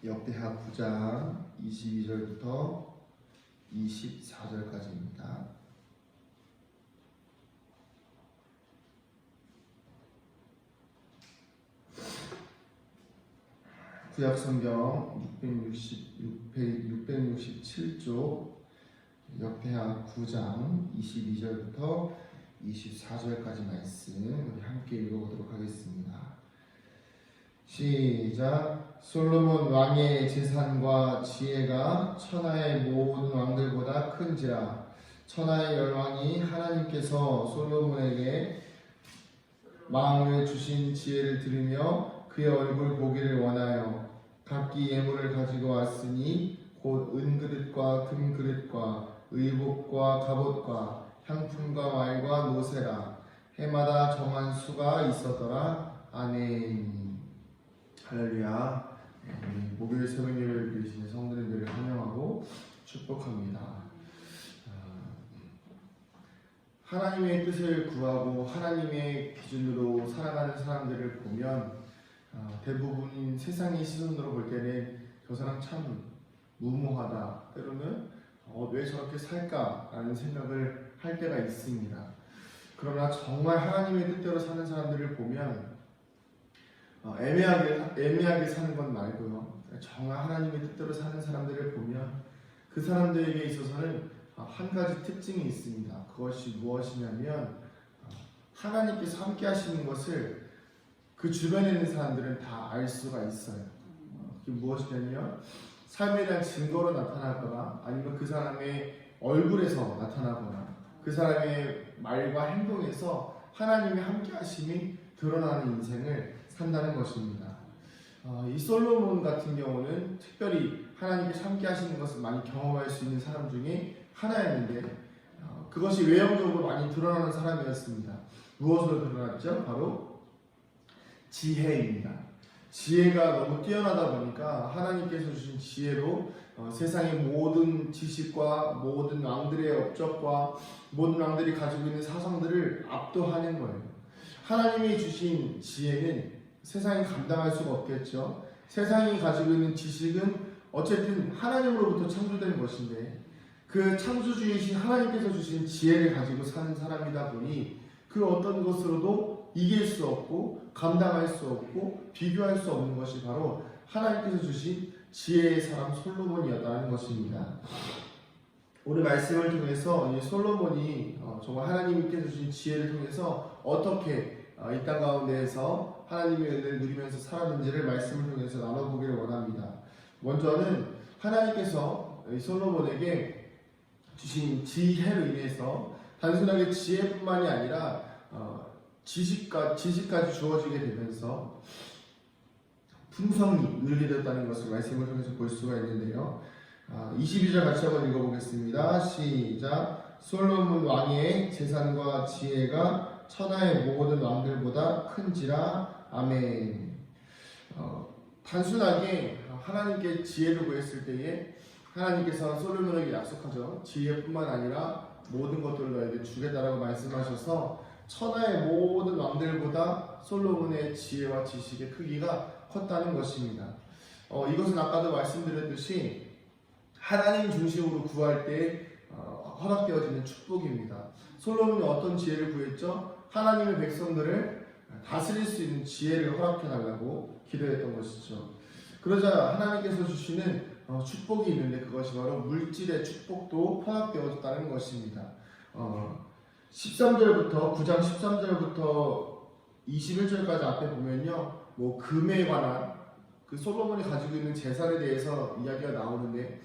역대하 9장 22절부터 24절까지입니다. 구약성경 667쪽 역대하 9장 22절부터 24절까지 말씀 우리 함께 읽어보도록 하겠습니다. 시작. 솔로몬 왕의 재산과 지혜가 천하의 모든 왕들보다 큰지라. 천하의 열왕이 하나님께서 솔로몬에게 마음을 주신 지혜를 들으며 그의 얼굴 보기를 원하여 각기 예물을 가지고 왔으니 곧 은그릇과 금그릇과 의복과 갑옷과 향품과 말과 노새라. 해마다 정한 수가 있었더라. 아멘. 할렐루야. 목요일 새벽 예배를 드리시는 성도님들을 환영하고 축복합니다. 하나님의 뜻을 구하고 하나님의 기준으로 살아가는 사람들을 보면 대부분 세상의 시선으로 볼 때는 저 사람 참 무모하다, 때로는 왜 저렇게 살까라는 생각을 할 때가 있습니다. 그러나 정말 하나님의 뜻대로 사는 사람들을 보면 애매하게 사는 건 말고요, 정말 하나님의 뜻대로 사는 사람들을 보면 그 사람들에게 있어서는 한 가지 특징이 있습니다. 그것이 무엇이냐면 하나님께서 함께 하시는 것을 그 주변에 있는 사람들은 다 알 수가 있어요. 그게 무엇이냐면 삶에 대한 증거로 나타나거나 아니면 그 사람의 얼굴에서 나타나거나 그 사람의 말과 행동에서 하나님의 함께 하심이 드러나는 인생을 산다는 것입니다. 이 솔로몬 같은 경우는 특별히 하나님께서 함께 하시는 것을 많이 경험할 수 있는 사람 중에 하나였는데 그것이 외형적으로 많이 드러나는 사람이었습니다. 무엇으로 드러났죠? 바로 지혜입니다. 지혜가 너무 뛰어나다 보니까 하나님께서 주신 지혜로 세상의 모든 지식과 모든 왕들의 업적과 모든 왕들이 가지고 있는 사상들을 압도하는 거예요. 하나님이 주신 지혜는 세상이 감당할 수가 없겠죠. 세상이 가지고 있는 지식은 어쨌든 하나님으로부터 창조된 것인데 그 창조주이신 하나님께서 주신 지혜를 가지고 사는 사람이다 보니 그 어떤 것으로도 이길 수 없고 감당할 수 없고 비교할 수 없는 것이 바로 하나님께서 주신 지혜의 사람 솔로몬이었다는 것입니다. 오늘 말씀을 통해서 이 솔로몬이 정말 하나님께서 주신 지혜를 통해서 어떻게 이 땅 가운데에서 하나님의 은혜를 누리면서 살았는지를 말씀을 통해서 나눠보기를 원합니다. 먼저는 하나님께서 이 솔로몬에게 주신 지혜로 인해서 단순하게 지혜뿐만이 아니라 지식까지 주어지게 되면서 풍성이 늘게 되었다는 것을 말씀을 통해서 볼 수가 있는데요. 22절 같이 한번 읽어보겠습니다. 시작. 솔로몬 왕의 재산과 지혜가 천하의 모든 왕들보다 큰지라. 아멘. 단순하게 하나님께 지혜를 구했을 때에 하나님께서 솔로몬에게 약속하죠. 지혜뿐만 아니라 모든 것들을 너에게 주겠다라고 말씀하셔서 천하의 모든 왕들보다 솔로몬의 지혜와 지식의 크기가 컸다는 것입니다. 이것은 아까도 말씀드렸듯이 하나님 중심으로 구할 때 허락되어지는 축복입니다. 솔로몬이 어떤 지혜를 구했죠? 하나님의 백성들을 다스릴 수 있는 지혜를 허락해달라고 기도했던 것이죠. 그러자 하나님께서 주시는 축복이 있는데 그것이 바로 물질의 축복도 허락되어졌다는 것입니다. 13절부터 9장 13절부터 21절까지 앞에 보면요, 금에 관한 그 솔로몬이 가지고 있는 재산에 대해서 이야기가 나오는데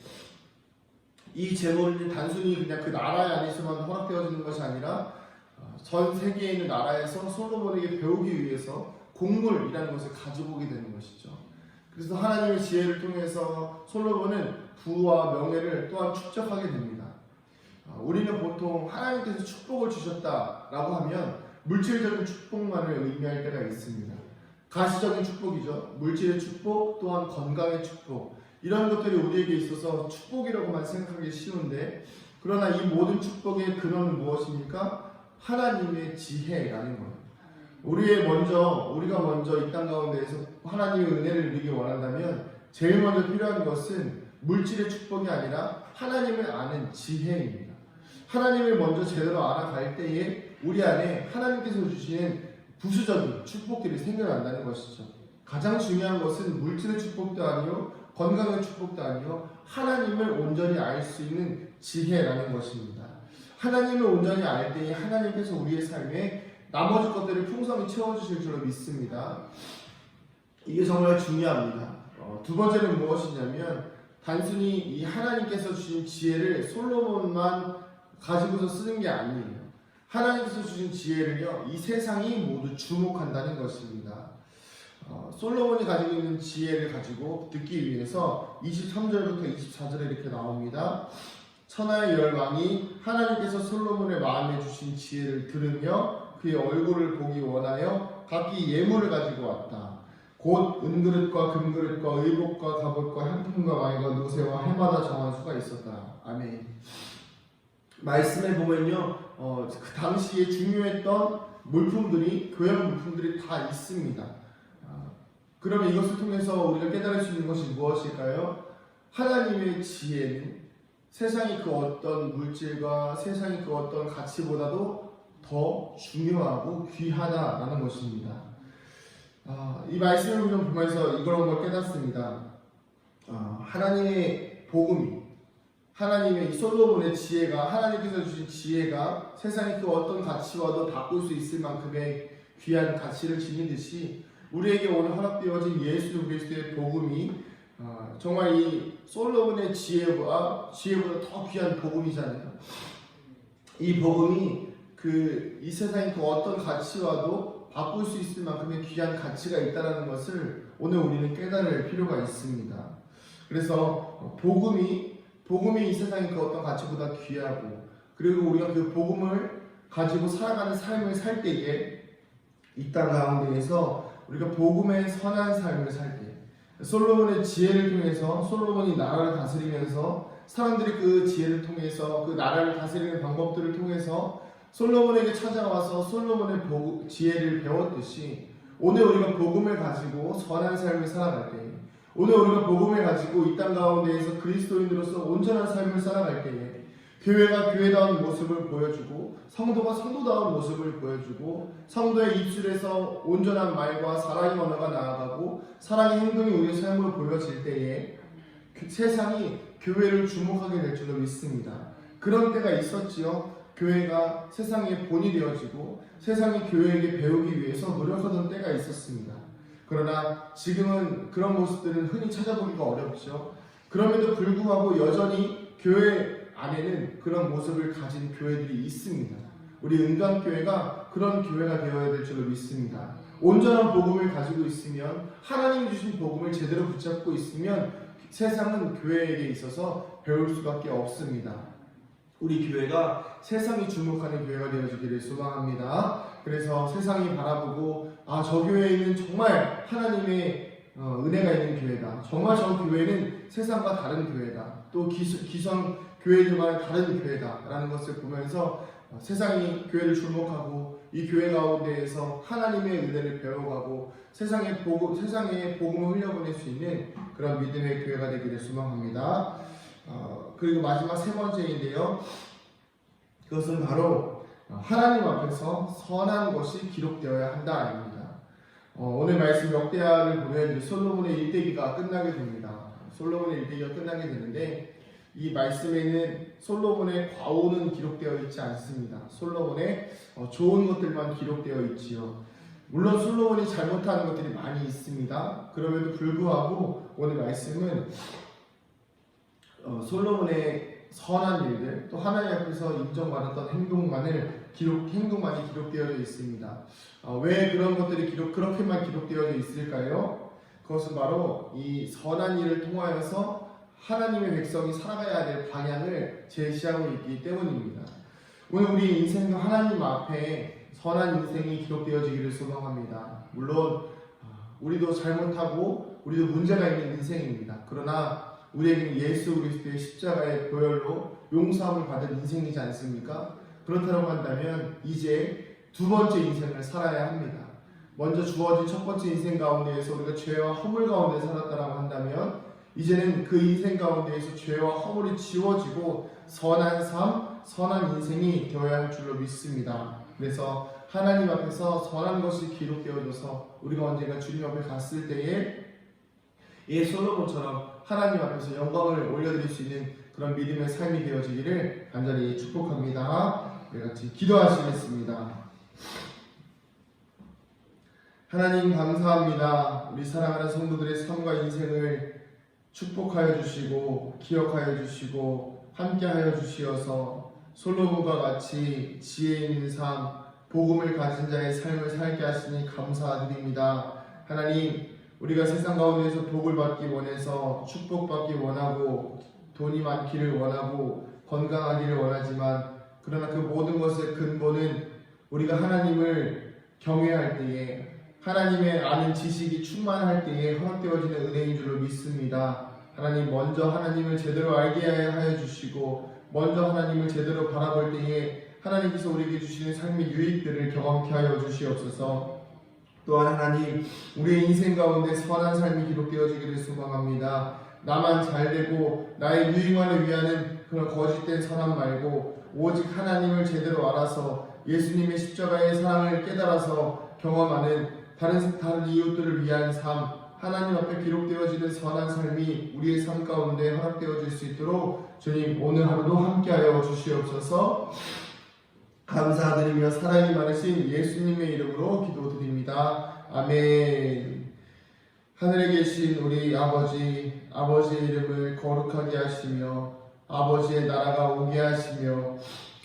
이 재물은 단순히 그냥 그 나라 안에서만 허락되어지는 것이 아니라 전 세계에 있는 나라에서 솔로몬에게 배우기 위해서 곡물이라는 것을 가져오게 되는 것이죠. 그래서 하나님의 지혜를 통해서 솔로몬은 부와 명예를 또한 축적하게 됩니다. 우리는 보통 하나님께서 축복을 주셨다라고 하면 물질적인 축복만을 의미할 때가 있습니다. 가시적인 축복이죠. 물질의 축복, 또한 건강의 축복, 이런 것들이 우리에게 있어서 축복이라고만 생각하기 쉬운데 그러나 이 모든 축복의 근원은 무엇입니까? 하나님의 지혜라는 거예요. 우리가 먼저 이 땅 가운데에서 하나님의 은혜를 누리기 원한다면 제일 먼저 필요한 것은 물질의 축복이 아니라 하나님을 아는 지혜입니다. 하나님을 먼저 제대로 알아갈 때에 우리 안에 하나님께서 주시는 부수적인 축복들이 생겨난다는 것이죠. 가장 중요한 것은 물질의 축복도 아니요, 건강의 축복도 아니요, 하나님을 온전히 알 수 있는 지혜라는 것입니다. 하나님을 온전히 알 때에 하나님께서 우리의 삶에 나머지 것들을 풍성히 채워주실 줄로 믿습니다. 이게 정말 중요합니다. 두 번째는 무엇이냐면 단순히 이 하나님께서 주신 지혜를 솔로몬만 가지고서 쓰는 게 아니에요. 하나님께서 주신 지혜를요, 이 세상이 모두 주목한다는 것입니다. 솔로몬이 가지고 있는 지혜를 가지고 듣기 위해서 23절부터 24절에 이렇게 나옵니다. 천하의 열왕이 하나님께서 솔로몬의 마음에 주신 지혜를 들으며 그의 얼굴을 보기 원하여 각기 예물을 가지고 왔다. 곧 은그릇과 금그릇과 의복과 갑옷과 향품과 와인과 노새와 해마다 정한 수가 있었다. 아멘. 말씀에 보면요, 그 당시에 중요했던 물품들이, 교양 물품들이 다 있습니다. 그러면 이것을 통해서 우리가 깨달을 수 있는 것이 무엇일까요? 하나님의 지혜는 세상의 그 어떤 물질과 세상의 그 어떤 가치보다도 더 중요하고 귀하다라는 것입니다. 이 말씀을 좀 보면서 이런 걸 깨닫습니다. 하나님의 복음이, 하나님의 이 솔로몬의 지혜가, 하나님께서 주신 지혜가 세상의 그 어떤 가치와도 바꿀 수 있을 만큼의 귀한 가치를 지닌 듯이 우리에게 오늘 허락되어진 예수 그리스도의 복음이 정말 이 솔로몬의 지혜보다 더 귀한 복음이잖아요. 이 복음이 이 세상의 그 어떤 가치와도 바꿀 수 있을 만큼의 귀한 가치가 있다는 것을 오늘 우리는 깨달을 필요가 있습니다. 그래서 복음이 이 세상의 그 어떤 가치보다 귀하고, 그리고 우리가 그 복음을 가지고 살아가는 삶을 살 때에 이 땅 가운데에서 우리가 복음의 선한 삶을 살 때, 솔로몬의 지혜를 통해서 솔로몬이 나라를 다스리면서 사람들이 그 지혜를 통해서 그 나라를 다스리는 방법들을 통해서 솔로몬에게 찾아와서 솔로몬의 지혜를 배웠듯이 오늘 우리가 복음을 가지고 선한 삶을 살아갈 때, 오늘 우리가 복음을 가지고 이 땅 가운데에서 그리스도인으로서 온전한 삶을 살아갈 때에 교회가 교회다운 모습을 보여주고 성도가 성도다운 모습을 보여주고 성도의 입술에서 온전한 말과 사랑의 언어가 나아가고 사랑의 행동이 우리의 삶으로 보여질 때에 세상이 교회를 주목하게 될 줄로 믿습니다. 그런 때가 있었지요. 교회가 세상의 본이 되어지고 세상이 교회에게 배우기 위해서 노력하던 때가 있었습니다. 그러나 지금은 그런 모습들은 흔히 찾아보기가 어렵죠. 그럼에도 불구하고 여전히 교회 안에는 그런 모습을 가진 교회들이 있습니다. 우리 은강교회가 그런 교회가 되어야 될 줄로 믿습니다. 온전한 복음을 가지고 있으면, 하나님이 주신 복음을 제대로 붙잡고 있으면 세상은 교회에게 있어서 배울 수밖에 없습니다. 우리 교회가 세상이 주목하는 교회가 되어지기를 소망합니다. 그래서 세상이 바라보고 저 교회에는 정말 하나님의 은혜가 있는 교회다. 정말 저 교회는 세상과 다른 교회다. 또 기성 교회들과는 다른 교회다라는 것을 보면서 세상이 교회를 주목하고 이 교회 가운데에서 하나님의 은혜를 배워가고 세상에 복음을 흘려보낼 수 있는 그런 믿음의 교회가 되기를 소망합니다. 그리고 마지막 세 번째인데요. 그것은 바로 하나님 앞에서 선한 것이 기록되어야 한다입니다. 오늘 말씀 역대하를 보면 솔로몬의 일대기가 끝나게 됩니다. 솔로몬의 일대기가 끝나게 되는데 이 말씀에는 솔로몬의 과오는 기록되어 있지 않습니다. 솔로몬의 좋은 것들만 기록되어 있지요. 물론 솔로몬이 잘못하는 것들이 많이 있습니다. 그럼에도 불구하고 오늘 말씀은 솔로몬의 선한 일들, 또 하나님 앞에서 인정받았던 행동만이 기록되어 있습니다. 왜 그런 것들이 그렇게만 기록되어 있을까요? 그것은 바로 이 선한 일을 통하여서 하나님의 백성이 살아가야 될 방향을 제시하고 있기 때문입니다. 오늘 우리 인생도 하나님 앞에 선한 인생이 기록되어지기를 소망합니다. 물론 우리도 잘못하고 우리도 문제가 있는 인생입니다. 그러나 우리에게는 예수 그리스도의 십자가의 보혈로 용서함을 받은 인생이지 않습니까? 그렇다고 한다면 이제 두 번째 인생을 살아야 합니다. 먼저 주어진 첫 번째 인생 가운데에서 우리가 죄와 허물 가운데 살았다라고 한다면 이제는 그 인생 가운데에서 죄와 허물이 지워지고 선한 삶, 선한 인생이 되어야 할 줄로 믿습니다. 그래서 하나님 앞에서 선한 것이 기록되어져서 우리가 언젠가 주님 앞에 갔을 때에 이 솔로몬처럼 하나님 앞에서 영광을 올려드릴 수 있는 그런 믿음의 삶이 되어지기를 간절히 축복합니다. 우리 같이 기도하시겠습니다. 하나님 감사합니다. 우리 사랑하는 성도들의 삶과 인생을 축복하여 주시고 기억하여 주시고 함께하여 주시어서 솔로몬과 같이 지혜 있는 삶, 복음을 가진 자의 삶을 살게 하시니 감사드립니다. 하나님, 우리가 세상 가운데에서 복을 받기 원해서 축복받기 원하고 돈이 많기를 원하고 건강하기를 원하지만 그러나 그 모든 것의 근본은 우리가 하나님을 경외할 때에 하나님의 아는 지식이 충만할 때에 허락되어지는 은혜인 줄로 믿습니다. 하나님, 먼저 하나님을 제대로 알게 하여 주시고 먼저 하나님을 제대로 바라볼 때에 하나님께서 우리에게 주시는 삶의 유익들을 경험케 하여 주시옵소서. 또한 하나님, 우리의 인생 가운데 선한 삶이 기록되어지기를 소망합니다. 나만 잘되고 나의 유익만을 위하는 그런 거짓된 선함 말고 오직 하나님을 제대로 알아서 예수님의 십자가의 사랑을 깨달아서 경험하는 다른 이웃들을 위한 삶, 하나님 앞에 기록되어지는 선한 삶이 우리의 삶 가운데 허락되어질 수 있도록 주님 오늘 하루도 함께하여 주시옵소서. 감사드리며 사랑이 많으신 예수님의 이름으로 기도드립니다. 아멘. 하늘에 계신 우리 아버지, 아버지의 이름을 거룩하게 하시며 아버지의 나라가 오게 하시며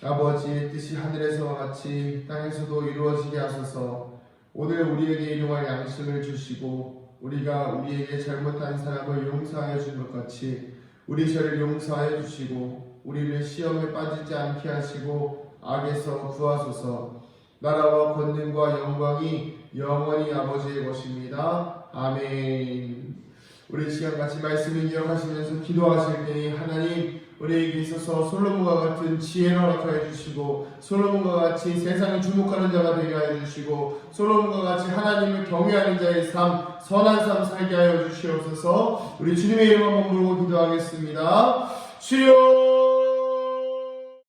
아버지의 뜻이 하늘에서와 같이 땅에서도 이루어지게 하소서. 오늘 우리에게 일용할 양식을 주시고 우리가 우리에게 잘못한 사람을 용서하여 준 것 같이 우리 죄를 용서하여 주시고 우리를 시험에 빠지지 않게 하시고 악에서 구하소서. 나라와 권능과 영광이 영원히 아버지의 것입니다. 아멘. 우리 시간 같이 말씀을 기억하시면서 기도하실 때에 하나님, 우리에게 있어서 솔로몬과 같은 지혜를 허락하여 주시고 솔로몬과 같이 세상을 주목하는 자가 되게 하여 주시고 솔로몬과 같이 하나님을 경외하는 자의 삶, 선한 삶 살게 하여 주시옵소서. 우리 주님의 이름을 한번 부르고 기도하겠습니다. 주여